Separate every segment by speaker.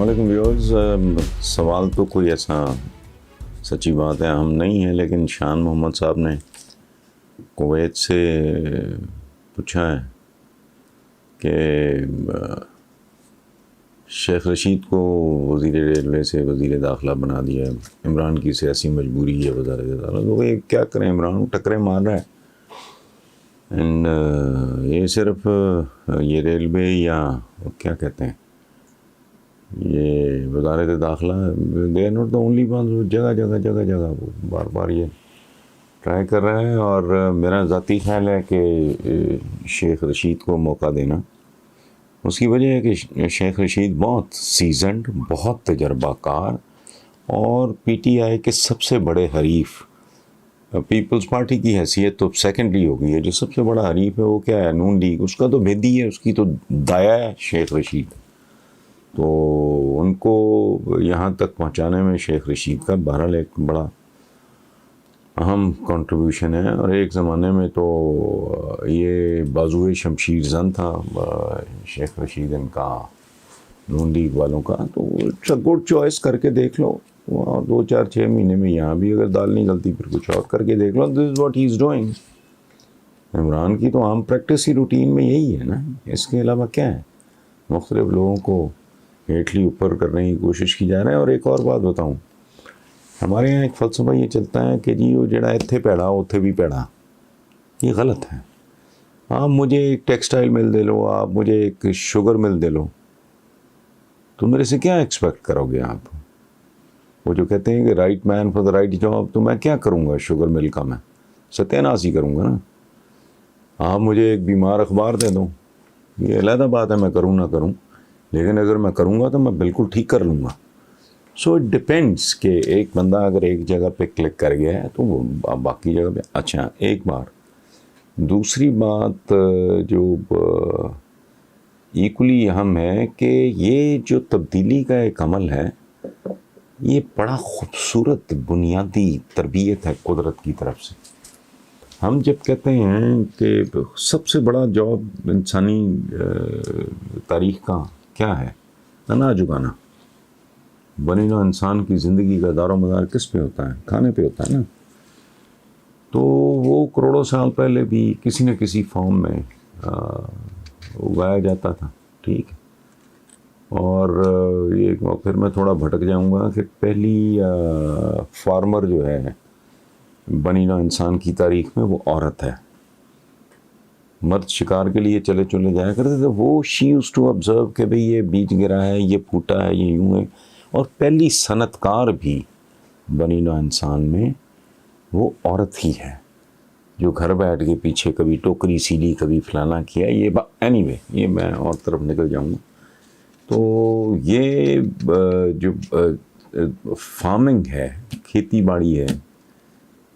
Speaker 1: علیکم ویورز. سوال تو کوئی ایسا سچی بات ہے ہم نہیں ہیں، لیکن شان محمد صاحب نے کویت سے پوچھا ہے کہ شیخ رشید کو وزیر ریلوے سے وزیر داخلہ بنا دیا ہے، عمران کی سیاسی مجبوری ہے وزارت داخلہ. تو یہ کیا کریں، عمران ٹکرے مار رہا ہے. اینڈ یہ صرف یہ ریلوے یا کیا کہتے ہیں یہ وزارت داخلہ، they are not the only one. جگہ جگہ جگہ جگہ وہ بار بار یہ ٹرائی کر رہا ہے. اور میرا ذاتی خیال ہے کہ شیخ رشید کو موقع دینا، اس کی وجہ ہے کہ شیخ رشید بہت سیزنڈ، بہت تجربہ کار اور پی ٹی آئی کے سب سے بڑے حریف. پیپلز پارٹی کی حیثیت تو سیکنڈری ہو گئی ہے، جو سب سے بڑا حریف ہے وہ کیا ہے، نون لیگ. اس کا تو بھیدی ہے، اس کی تو دایا ہے شیخ رشید. تو ان کو یہاں تک پہنچانے میں شیخ رشید کا بہرحال ایک بڑا اہم کنٹریبیوشن ہے. اور ایک زمانے میں تو یہ بازوئے شمشیر زن تھا شیخ رشید ان کا، نون لیگ والوں کا. تو اٹس اے گڈ چوائس، کر کے دیکھ لو. اور 2-4-6 مہینے میں یہاں بھی اگر دال نہیں گلتی پھر کچھ اور کر کے دیکھ لو. This is what he is doing. Imran کی تو عام پریکٹس ہی روٹین میں یہی ہے نا، اس کے علاوہ کیا ہے. مختلف لوگوں کو ہیٹلی اوپر کرنے کی کوشش کی جا رہا ہے. اور ایک اور بات بتاؤں، ہمارے یہاں ایک فلسفہ یہ چلتا ہے کہ جی وہ جڑا اتھے پیڑا اتھے بھی پیڑا. یہ غلط ہے. آپ مجھے ایک ٹیکسٹائل مل دے لو، آپ مجھے ایک شوگر مل دے لو، تو میرے سے کیا ایکسپیکٹ کرو گے آپ؟ وہ جو کہتے ہیں کہ right man for the right job, تو میں کیا کروں گا شوگر مل کا؟ میں ستیہ ناش ہی کروں گا نا. آپ مجھے ایک بیمار اخبار دے دو، یہ علیحدہ بات ہے میں کروں نہ کروں، لیکن اگر میں کروں گا تو میں بالکل ٹھیک کر لوں گا. سو اٹ ڈپینڈس کہ ایک بندہ اگر ایک جگہ پہ کلک کر گیا ہے تو وہ باقی جگہ پہ اچھا. ایک بار دوسری بات جو ایکولی اہم ہے کہ یہ جو تبدیلی کا ایک عمل ہے، یہ بڑا خوبصورت بنیادی تربیت ہے قدرت کی طرف سے. ہم جب کہتے ہیں کہ سب سے بڑا جاب انسانی تاریخ کا کیا ہے، اناج اگانا. بنی نوع انسان کی زندگی کا دار و مدار کس پہ ہوتا ہے؟ کھانے پہ ہوتا ہے نا. تو وہ کروڑوں سال پہلے بھی کسی نہ کسی فارم میں اگایا جاتا تھا. ٹھیک ہے. اور یہ پھر میں تھوڑا بھٹک جاؤں گا کہ پہلی فارمر جو ہے بنی نوع انسان کی تاریخ میں وہ عورت ہے. مرد شکار کے لیے چلے جایا کرتے تھے. وہ شی یوز ٹو آبزرو کہ بھئی یہ بیج گرا ہے، یہ پھوٹا ہے، یہ یوں ہے. اور پہلی صنعت کار بھی بنی نوع انسان میں وہ عورت ہی ہے، جو گھر بیٹھ کے پیچھے کبھی ٹوکری سیلی، کبھی فلانا کیا. یہ اینی وے یہ میں اور طرف نکل جاؤں گا. تو یہ جو فارمنگ ہے، کھیتی باڑی ہے،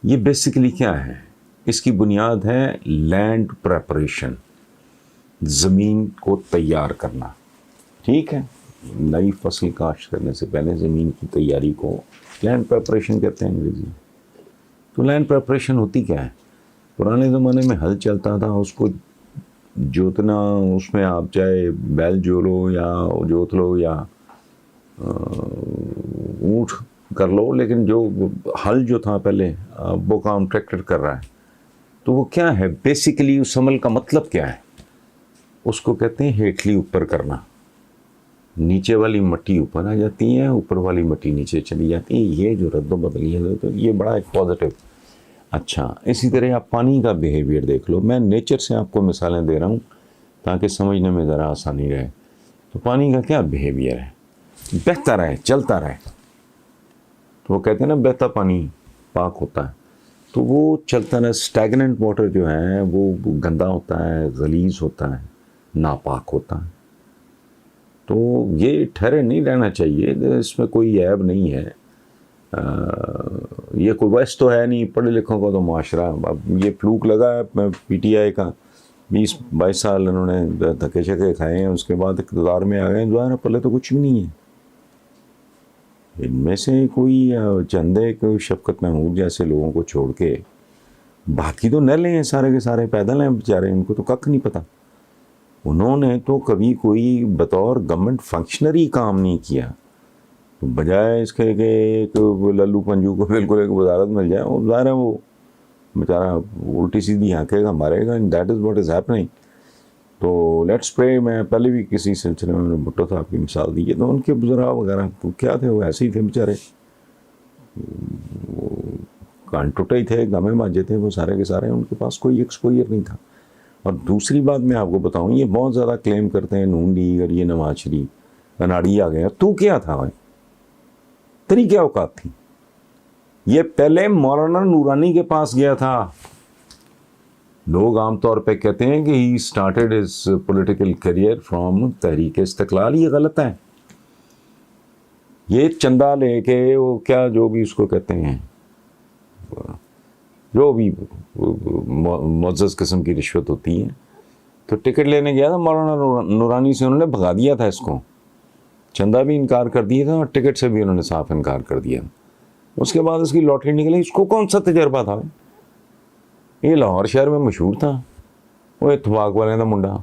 Speaker 1: یہ بیسیکلی کیا ہے؟ اس کی بنیاد ہے لینڈ پریپریشن، زمین کو تیار کرنا. ٹھیک ہے. نئی فصل کاشت کرنے سے پہلے زمین کی تیاری کو لینڈ پریپریشن کہتے ہیں انگریزی. تو لینڈ پریپریشن ہوتی کیا ہے؟ پرانے زمانے میں ہل چلتا تھا، اس کو جوتنا، اس میں آپ چاہے بیل جو لو یا جوت لو یا اونٹ کر لو، لیکن جو ہل جو تھا پہلے وہ کام ٹریکٹر کر رہا ہے. تو وہ کیا ہے بیسیکلی؟ اس عمل کا مطلب کیا ہے؟ اس کو کہتے ہیں ہیٹلی اوپر کرنا. نیچے والی مٹی اوپر آ جاتی ہے، اوپر والی مٹی نیچے چلی جاتی ہے. یہ جو رد و بدلی ہے تو یہ بڑا ایک پازیٹیو. اچھا، اسی طرح آپ پانی کا بیہیویئر دیکھ لو. میں نیچر سے آپ کو مثالیں دے رہا ہوں تاکہ سمجھنے میں ذرا آسانی رہے. تو پانی کا کیا بیہیویئر ہے؟ بہتا رہے، چلتا رہے. تو وہ کہتے ہیں نا بہتا پانی پاک ہوتا ہے. تو وہ چلتا رہے. اسٹیگننٹ واٹر جو ہے وہ گندا ہوتا ہے، غلیظ ہوتا ہے، ناپاک ہوتا ہے. تو یہ ٹھہرے نہیں رہنا چاہیے. اس میں کوئی عیب نہیں ہے. یہ کوئی ویس تو ہے نہیں، پڑھے لکھوں کا تو معاشرہ. اب یہ فلوک لگا ہے پی ٹی آئی کا، 20-22 سال انہوں نے دھکے شکے کھائے ہیں، اس کے بعد اقتدار میں آ گئے. ظاہر پلے تو کچھ بھی نہیں ہے. ان میں سے کوئی چندے کوئی شفقت محمود جیسے لوگوں کو چھوڑ کے باقی تو نلے ہیں سارے کے سارے، پیدل ہیں بیچارے، ان کو تو ککھ نہیں پتہ. انہوں نے تو کبھی کوئی بطور گورنمنٹ فنکشنری کام نہیں کیا. بجائے اس کے کہ ایک للو پنجو کو بالکل ایک وزارت مل جائے, وہ ظاہر ہے وہ بیچارہ الٹی سیدھی ہانکے گا, مارے گا. That is what is happening. تو لیٹس پرے. میں پہلے بھی کسی سلسلے میں بھٹو صاحب کی مثال دی ہے, تو ان کے بزرگ وغیرہ کیا تھے, وہ ایسے ہی تھے بیچارے, کان ٹوٹے ہی تھے, گامے ماجے تھے وہ سارے کے سارے, ان کے پاس کوئی ایکسپوئر نہیں تھا. اور دوسری بات میں آپ کو بتاؤں, یہ بہت زیادہ کلیم کرتے ہیں نون لیگ اور یہ نواز شریف, اناڑی آ گیا. تو کیا تھا بھائی, تیری کیا اوقات تھی؟ یہ پہلے مولانا نورانی کے پاس گیا تھا. لوگ عام طور پہ کہتے ہیں کہ he started his political career from Tehreek Istiqlal. یہ غلط ہے. یہ چندہ لے کے وہ کیا جو بھی اس کو کہتے ہیں, جو بھی معزز قسم کی رشوت ہوتی ہے, تو ٹکٹ لینے گیا تھا مولانا نورانی سے, انہوں نے بھگا دیا تھا اس کو. چندہ بھی انکار کر دیا تھا اور ٹکٹ سے بھی انہوں نے صاف انکار کر دیا. اس کے بعد اس کی لاٹری نکلی. اس کو کون سا تجربہ تھا؟ یہ لاہور شہر میں مشہور تھا, وہ اتفاق والے کا منڈا,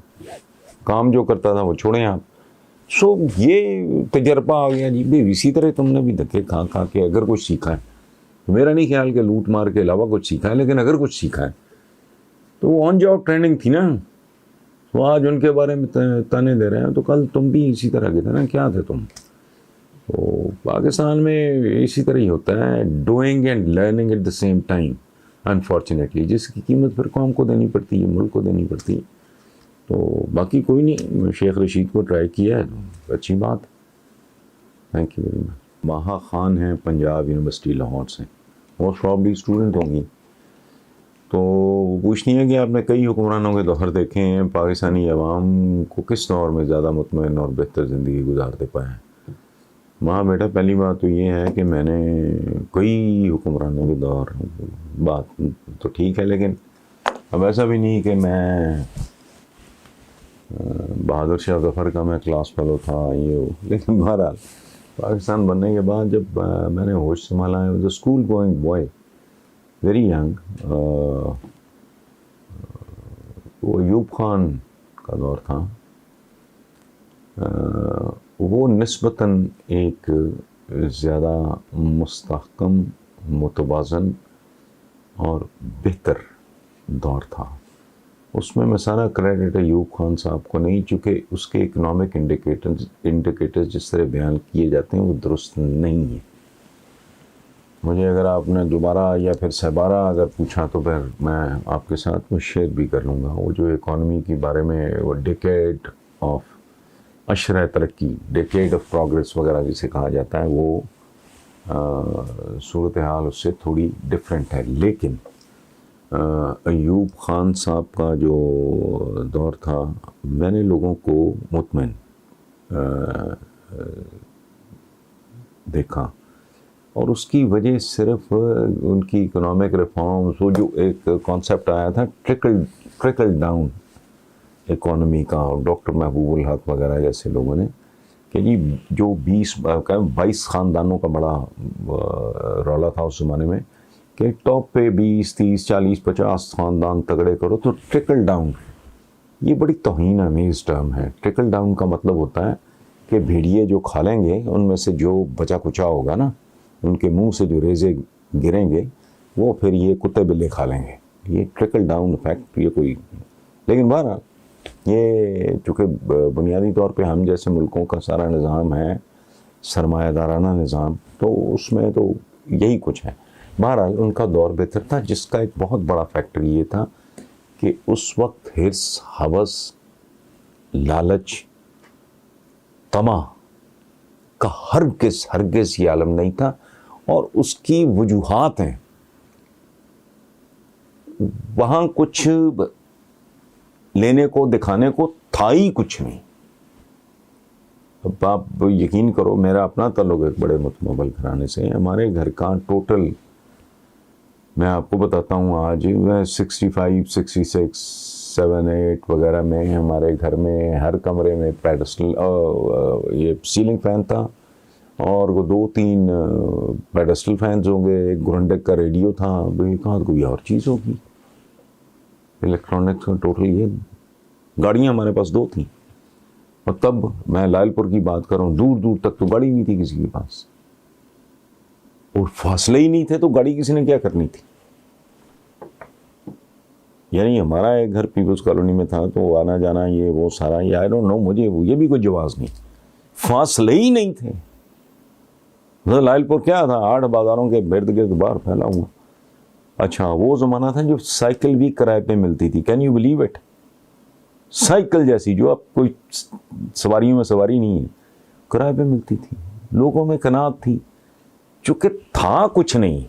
Speaker 1: کام جو کرتا تھا وہ چھوڑیں آپ. سو یہ تجربہ آ گیا جی. بھی اسی طرح تم نے بھی دھکے کھا کھا کے اگر کچھ سیکھا ہے, میرا نہیں خیال کہ لوٹ مار کے علاوہ کچھ سیکھا ہے, لیکن اگر کچھ سیکھا ہے تو وہ آن جاب ٹریننگ تھی نا. تو آج ان کے بارے میں تانے دے رہے ہیں, تو کل تم بھی اسی طرح کے تھے نا. کیا تھے تم؟ تو پاکستان میں اسی طرح ہی ہوتا ہے, doing and learning at the same time unfortunately, جس کی قیمت پھر قوم کو دینی پڑتی ہے, ملک کو دینی پڑتی ہے. تو باقی کوئی نہیں, شیخ رشید کو ٹرائی کیا ہے تو اچھی بات. Thank you very much. Maha Khan ہیں, پنجاب یونیورسٹی لاہور سے, وہ پرابلی اسٹوڈنٹ ہوں گی. تو وہ پوچھتی ہیں کہ آپ نے کئی حکمرانوں کے دور دیکھے ہیں, پاکستانی عوام کو کس دور میں زیادہ مطمئن اور بہتر زندگی گزارتے پائے ہیں؟ ماں بیٹا, پہلی بات تو یہ ہے کہ میں نے کئی حکمرانوں کے دور, بات تو ٹھیک ہے, لیکن اب ایسا بھی نہیں کہ میں بہادر شاہ ظفر کا میں کلاس فیلو تھا یہ وہ. لیکن بہرحال پاکستان بننے کے بعد جب میں نے ہوش سنبھالا ہے, the school going boy, very young, وہ ایوب خان کا دور تھا. وہ نسبتاً ایک زیادہ مستحکم, متوازن اور بہتر دور تھا. اس میں سارا کریڈٹ ایوب خان صاحب کو نہیں, چونکہ اس کے اکنامک انڈیکیٹرز جس طرح بیان کیے جاتے ہیں وہ درست نہیں ہیں. مجھے اگر آپ نے دوبارہ یا پھر سہبارہ اگر پوچھا تو پھر میں آپ کے ساتھ وہ شیئر بھی کر لوں گا. وہ جو اکانومی کے بارے میں وہ ڈیکیڈ آف عشرہ ترقی, ڈیکیڈ آف پروگریس وغیرہ جسے کہا جاتا ہے, وہ صورتحال اس سے تھوڑی ڈفرینٹ ہے. لیکن ایوب خان صاحب کا جو دور تھا, میں نے لوگوں کو مطمئن دیکھا, اور اس کی وجہ صرف ان کی اکنامک ریفارمز, وہ جو ایک کانسیپٹ آیا تھا ٹرکل ڈاؤن اکانومی کا, اور ڈاکٹر محبوب الحق وغیرہ جیسے لوگوں نے, کہ جی جو 22 خاندانوں کا بڑا رولا تھا اس زمانے میں, کہ ٹاپ پہ 20 30 40 50 خاندان تگڑے کرو تو ٹرکل ڈاؤن. یہ بڑی توہین آمیز ٹرم ہے. ٹرکل ڈاؤن کا مطلب ہوتا ہے کہ بھیڑیے جو کھا لیں گے ان میں سے جو بچا کچا ہوگا نا, ان کے منہ سے جو ریزے گریں گے وہ پھر یہ کتے بلے کھا لیں گے. یہ ٹرکل ڈاؤن افیکٹ یہ کوئی. لیکن بہرحال یہ چونکہ بنیادی طور پہ ہم جیسے ملکوں کا سارا نظام ہے سرمایہ دارانہ نظام, تو اس میں تو یہی کچھ ہے. بہرحال ان کا دور بہتر تھا, جس کا ایک بہت بڑا فیکٹر یہ تھا کہ اس وقت حرص, ہوس, لالچ, طمع کا ہرگز یہ عالم نہیں تھا. اور اس کی وجوہات ہیں, وہاں کچھ لینے کو دکھانے کو تھا ہی کچھ نہیں. اب آپ یقین کرو, میرا اپنا تعلق ایک بڑے متمول گھرانے سے. ہمارے گھر کا ٹوٹل میں آپ کو بتاتا ہوں, آج 65 66 7 8 وغیرہ میں ہمارے گھر میں ہر کمرے میں پیڈسٹل یہ سیلنگ فین تھا, اور وہ 2-3 پیڈسٹل فینز ہوں گے, ایک گرنڈک کا ریڈیو تھا. ایک آدھ کوئی اور چیز ہوگی الیکٹرانکس کا ٹوٹل. یہ گاڑیاں ہمارے پاس 2 تھیں، اور تب میں لال پور کی بات کر رہا ہوں، دور دور تک تو گاڑی نہیں تھی کسی کے پاس، اور فاصلے ہی نہیں تھے تو گاڑی کسی نے کیا کرنی تھی؟ یعنی ہمارا ایک گھر پیپلز کالونی میں تھا تو آنا جانا یہ وہ سارا، یہ آئی ڈونٹ نو، مجھے یہ بھی کوئی جواز نہیں، فاصلے ہی نہیں تھے۔ لال پور کیا تھا؟ 8 بازاروں کے ارد گرد باہر پھیلا ہوا۔ اچھا وہ زمانہ تھا جو سائیکل بھی کرائے پہ ملتی تھی، can you believe it? Cycle جیسی جو اب کوئی سواریوں میں سواری نہیں ہے، کرائے پہ ملتی تھی، لوگوں میں قناعت تھی، چونکہ تھا کچھ نہیں،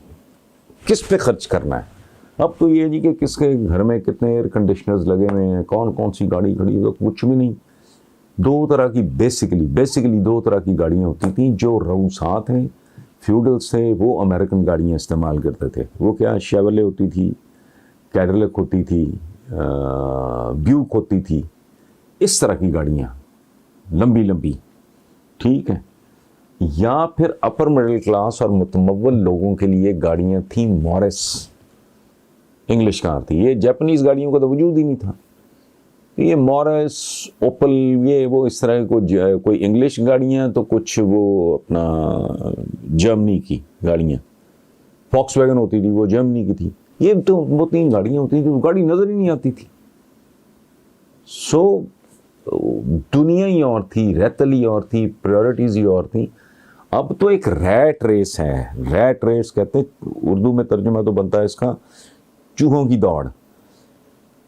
Speaker 1: کس پہ خرچ کرنا ہے؟ اب تو یہ جی کہ کس کے گھر میں کتنے ایئر کنڈیشنرز لگے ہوئے ہیں، کون کون سی گاڑی کھڑی، تو کچھ بھی نہیں۔ 2 طرح کی بیسیکلی 2 طرح کی گاڑیاں ہوتی تھیں۔ جو روسات ہیں، فیوڈلز تھے، وہ امریکن گاڑیاں استعمال کرتے تھے۔ وہ کیا؟ شیولے ہوتی تھی، کیڈلک ہوتی تھی، بیوک ہوتی تھی، اس طرح کی گاڑیاں لمبی لمبی، ٹھیک ہے۔ یا پھر اپر مڈل کلاس اور متمول لوگوں کے لیے گاڑیاں تھیں مورس، انگلش کار تھی۔ یہ جاپنیز گاڑیوں کا تو وجود ہی نہیں تھا۔ یہ مورس، اوپل، یہ وہ اس طرح کوئی انگلش گاڑیاں، تو کچھ وہ اپنا جرمنی کی گاڑیاں، فاکس ویگن ہوتی تھی، وہ جرمنی کی تھی۔ یہ تو وہ 3 گاڑیاں ہوتی تھیں، گاڑی نظر ہی نہیں آتی تھی۔ سو دنیا ہی اور تھی، ریتلی اور تھی، پریورٹیز ہی اور تھیں۔ اب تو ایک ریٹ ریس ہے، ریٹ ریس کہتے ہیں، اردو میں ترجمہ تو بنتا ہے اس کا چوہوں کی دوڑ۔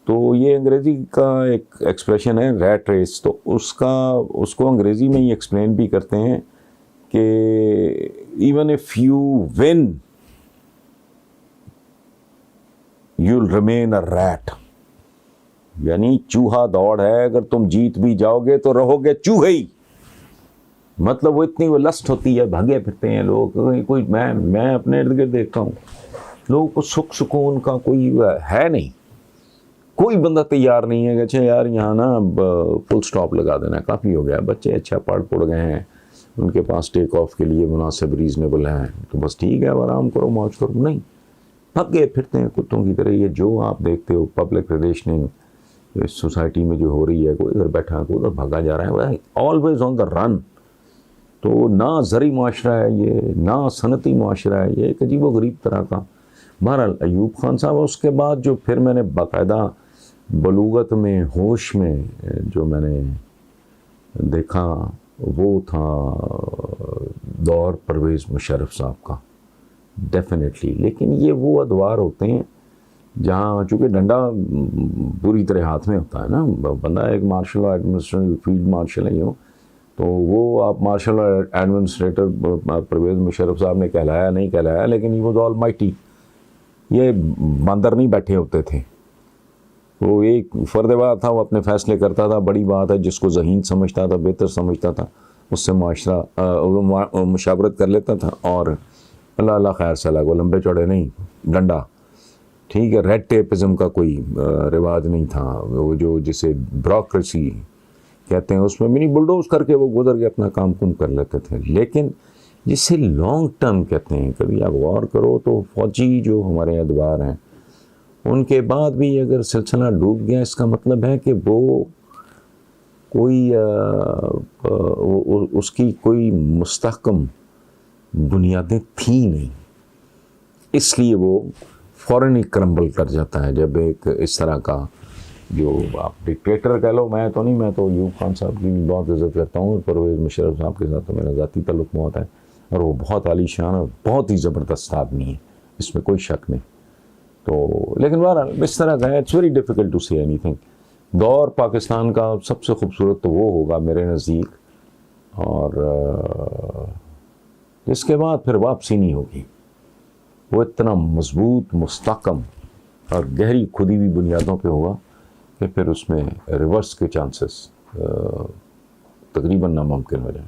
Speaker 1: تو یہ انگریزی کا ایک ایکسپریشن ہے ریٹ ریس، تو اس کو انگریزی میں ہی ایکسپلین بھی کرتے ہیں کہ even if you one you will remain a rate, یعنی چوہا دوڑ ہے، اگر تم جیت بھی جاؤ گے تو رہو گے چوہے ہی۔ مطلب وہ اتنی وہ لسٹ ہوتی ہے، بھاگے پھرتے ہیں لوگ۔ کوئی میں اپنے ارد گرد دیکھتا ہوں، لوگوں کو سکھ سکون کا کوئی ہے نہیں، کوئی بندہ تیار نہیں ہے کہ اچھا یار یہاں نا فل سٹاپ لگا دینا، کافی ہو گیا، بچے اچھا پڑھ گئے ہیں، ان کے پاس ٹیک آف کے لیے مناسب ریزنیبل ہیں، تو بس ٹھیک ہے، آرام کرو، موج کرو۔ نہیں، بھگے پھرتے ہیں کتوں کی طرح۔ یہ جو آپ دیکھتے ہو پبلک ریلیشننگ اس سوسائٹی میں جو ہو رہی ہے، کوئی ادھر بیٹھا کوئی ادھر بھاگا جا رہا ہے، آلویز آن دا رن۔ تو نہ زرعی معاشرہ ہے یہ، نہ صنعتی معاشرہ ہے یہ، ایک عجیب و غریب طرح کا۔ بہرحال ایوب خان صاحب، اس کے بعد جو پھر میں نے باقاعدہ بلوغت میں، ہوش میں جو میں نے دیکھا، وہ تھا دور پرویز مشرف صاحب کا، ڈیفینیٹلی۔ لیکن یہ وہ ادوار ہوتے ہیں جہاں چونکہ ڈنڈا پوری طرح ہاتھ میں ہوتا ہے نا، بندہ ایک مارشل ایڈمنسٹریٹر، فیلڈ مارشل ہے ہو، تو وہ آپ مارشل ایڈمنسٹریٹر پرویز مشرف صاحب نے کہلایا نہیں کہلایا، لیکن ہی واز آل مائٹی۔ یہ باندر نہیں بیٹھے ہوتے تھے، وہ ایک فرد واحد تھا، وہ اپنے فیصلے کرتا تھا۔ بڑی بات ہے، جس کو ذہین سمجھتا تھا، بہتر سمجھتا تھا، اس سے مشاورت کر لیتا تھا، اور اللہ اللہ خیر صلاح کو، لمبے چوڑے نہیں، ڈنڈا، ٹھیک ہے۔ ریڈ ٹیپزم کا کوئی رواج نہیں تھا، وہ جو جسے بیوروکریسی کہتے ہیں، اس میں منی بلڈوز کر کے وہ گزر کے اپنا کام کر لیتے تھے۔ لیکن جسے لانگ ٹرم کہتے ہیں، کبھی آپ غور کرو تو فوجی جو ہمارے ادوار ہیں، ان کے بعد بھی اگر سلسلہ ڈوب گیا، اس کا مطلب ہے کہ وہ کوئی اس کی کوئی مستحکم بنیادیں تھیں نہیں، اس لیے وہ فوراً ہی کرمبل کر جاتا ہے جب ایک اس طرح کا، جو آپ ڈکٹیٹر کہہ لو، میں تو نہیں، میں تو ایوب خان صاحب کی بہت عزت کرتا ہوں، پرویز مشرف صاحب کے ساتھ تو میرا ذاتی تعلق بہت ہے، اور وہ بہت عالی شان اور بہت ہی زبردست آدمی ہے، اس میں کوئی شک نہیں۔ تو لیکن بہرحال اس طرح کا ہے، it's very difficult to see anything. دور پاکستان کا سب سے خوبصورت تو وہ ہوگا میرے نزدیک، اور اس کے بعد پھر واپسی نہیں ہوگی۔ وہ اتنا مضبوط، مستحکم اور گہری کھدی ہوئی بنیادوں پہ ہوگا کہ پھر اس میں ریورس کے چانسز تقریباً ناممکن ہو جائیں۔